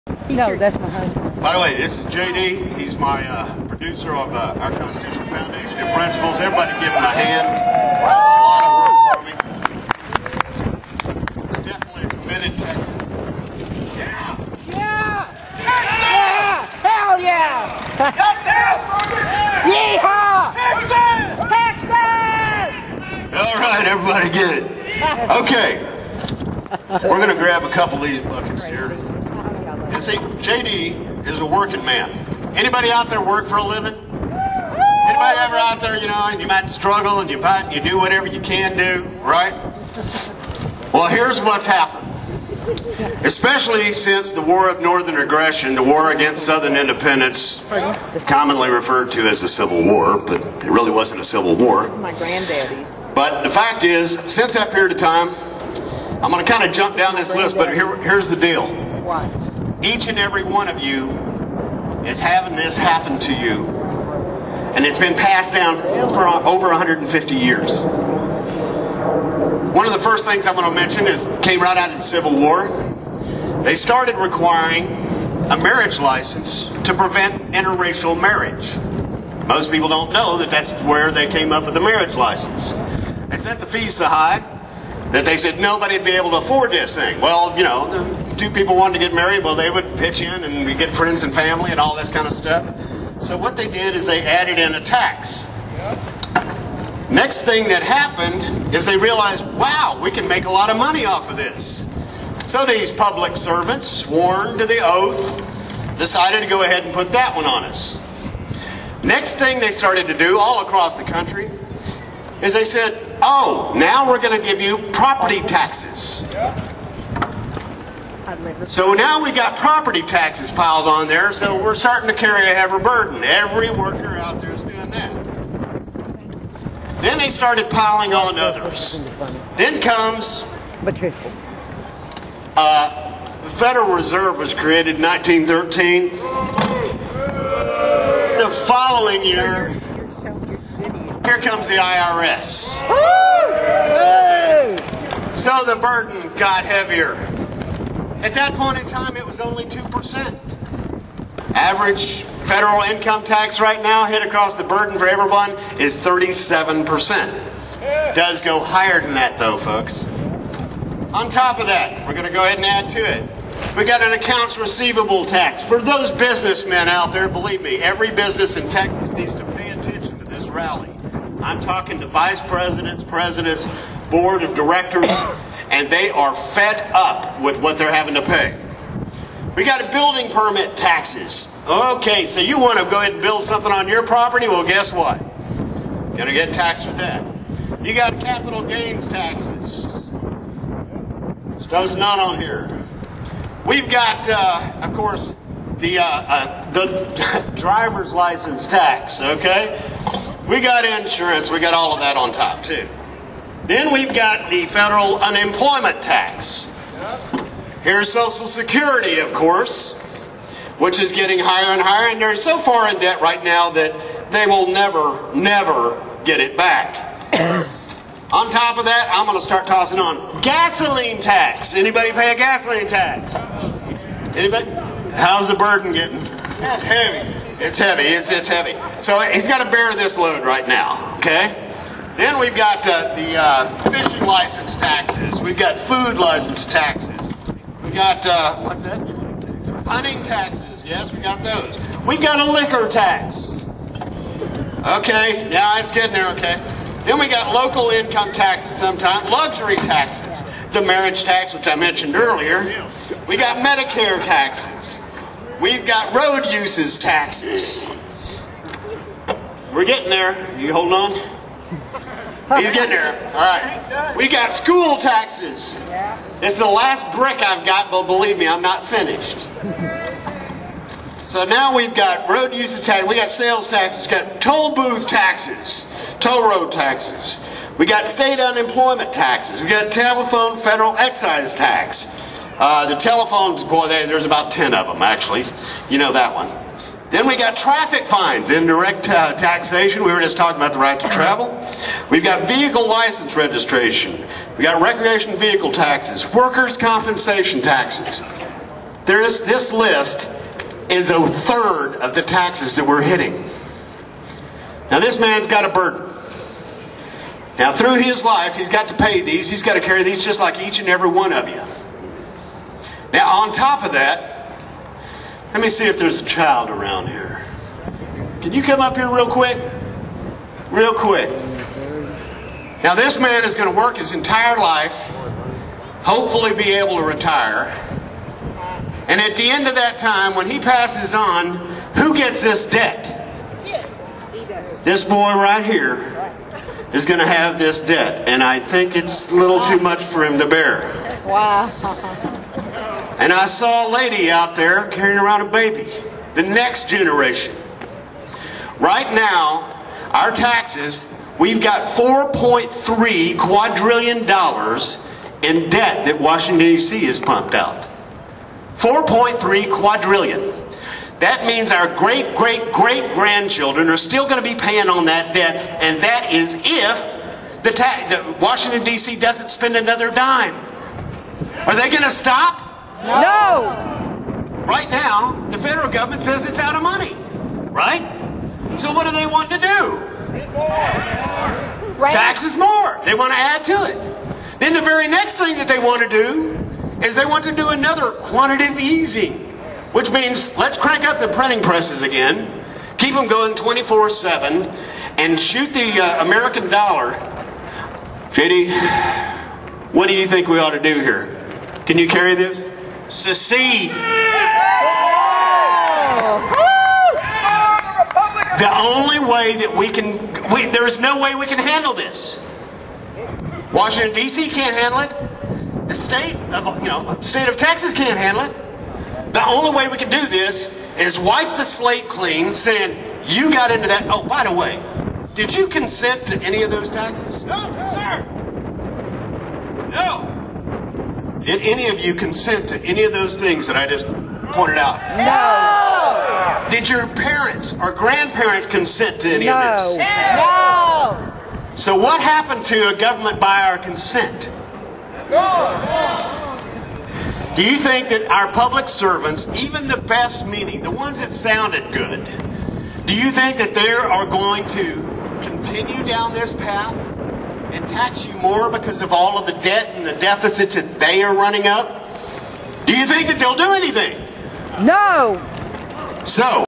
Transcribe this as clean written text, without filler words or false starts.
No, that's my husband. By the way, this is JD. He's my producer of our Constitutional Foundation and Principles. Everybody give him a hand. That's a lot of work for me. He's definitely a committed Texan. Yeah! Yeah! Yeah! Hell yeah! Goddamn! Yeehaw! Texas! Texas! All right, everybody get it. Okay. We're going to grab a couple of these buckets here. And see, JD is a working man. Anybody out there work for a living? Anybody ever out there, you know, and you might struggle and you do whatever you can do, right? Well, here's what's happened. Especially since the War of Northern Aggression, the war against Southern independence, commonly referred to as the Civil War, but it really wasn't a civil war. This is my granddaddy's. But the fact is, since that period of time, I'm going to kind of jump down this list, but here's the deal. What? Each and every one of you is having this happen to you, and it's been passed down for over 150 years. One of the first things I'm going to mention came right out of the Civil War. They started requiring a marriage license to prevent interracial marriage. Most people don't know that that's where they came up with the marriage license. They set the fees so high that they said nobody would be able to afford this thing. Well, you know, two people wanted to get married, well, they would pitch in and we get friends and family and all this kind of stuff. So what they did is they added in a tax. Next thing that happened is they realized, wow, we can make a lot of money off of this. So these public servants, sworn to the oath, decided to go ahead and put that one on us. Next thing they started to do all across the country is they said, oh, now we're going to give you property taxes. So now we got property taxes piled on there, so we're starting to carry a heavy burden. Every worker out there is doing that. Then they started piling on others. Then comes the Federal Reserve was created in 1913. The following year, here comes the IRS. So the burden got heavier. At that point in time, it was only 2%. Average federal income tax right now, hit across the burden for everyone, is 37%. Does go higher than that, though, folks. On top of that, we're going to go ahead and add to it. We got an accounts receivable tax. For those businessmen out there, believe me, every business in Texas needs to pay attention to this rally. I'm talking to vice presidents, presidents, board of directors, and they are fed up with what they're having to pay. We got a building permit taxes. Okay, so you want to go ahead and build something on your property? Well, guess what? You're going to get taxed with that. You got capital gains taxes. There's none on here. We've got, of course, the driver's license tax, okay? We got insurance. We got all of that on top, too. Then we've got the federal unemployment tax. Here's Social Security, of course, which is getting higher and higher, and they're so far in debt right now that they will never get it back. On top of that, I'm going to start tossing on gasoline tax. Anybody pay a gasoline tax? Anybody? How's the burden getting? It's heavy. It's heavy. It's heavy. So he's got to bear this load right now, okay? Then we've got the fishing license taxes. We've got food license taxes. We've got, what's that? Hunting taxes. Yes, we got those. We've got a liquor tax. Okay, yeah, it's getting there, okay. Then we got local income taxes sometimes, luxury taxes, the marriage tax, which I mentioned earlier. We got Medicare taxes. We've got road uses taxes. We're getting there. You holding on? He's getting there. All right. We got school taxes. It's the last brick I've got, but believe me, I'm not finished. So now we've got road usage tax, we got sales taxes, we've got toll booth taxes, toll road taxes. We got state unemployment taxes. We got telephone federal excise tax. The telephones, boy, there's about 10 of them, actually. You know that one. Then we got traffic fines, indirect taxation. We were just talking about the right to travel. We've got vehicle license registration. We got recreation vehicle taxes, workers' compensation taxes. this list is a third of the taxes that we're hitting. Now this man's got a burden. Now through his life, he's got to pay these. He's got to carry these just like each and every one of you. Now on top of that, let me see if there's a child around here. Can you come up here real quick? Real quick. Now this man is going to work his entire life, hopefully be able to retire. And at the end of that time, when he passes on, who gets this debt? This boy right here is going to have this debt. And I think it's a little too much for him to bear. Wow. And I saw a lady out there carrying around a baby. The next generation. Right now, our taxes, we've got $4.3 quadrillion in debt that Washington, D.C. has pumped out. 4.3 quadrillion. That means our great-great-great-grandchildren are still going to be paying on that debt, and that is if the Washington, D.C. doesn't spend another dime. Are they going to stop? No! Right now, the federal government says it's out of money, right? So what do they want to do? Taxes more. They want to add to it. Then the very next thing that they want to do is they want to do another quantitative easing, which means let's crank up the printing presses again, keep them going 24/7, and shoot the American dollar. JD, what do you think we ought to do here? Can you carry this? Secede. The only way that we can, there's no way we can handle this. Washington, D.C. can't handle it. The state of Texas can't handle it. The only way we can do this is wipe the slate clean, saying, you got into that. Oh, by the way, did you consent to any of those taxes? No, sir. No. Did any of you consent to any of those things that I just pointed out? No. Did your parents or grandparents consent to any of this? No. So what happened to a government by our consent? Do you think that our public servants, even the best meaning, the ones that sounded good, do you think that they are going to continue down this path and tax you more because of all of the debt and the deficits that they are running up? Do you think that they'll do anything? No. So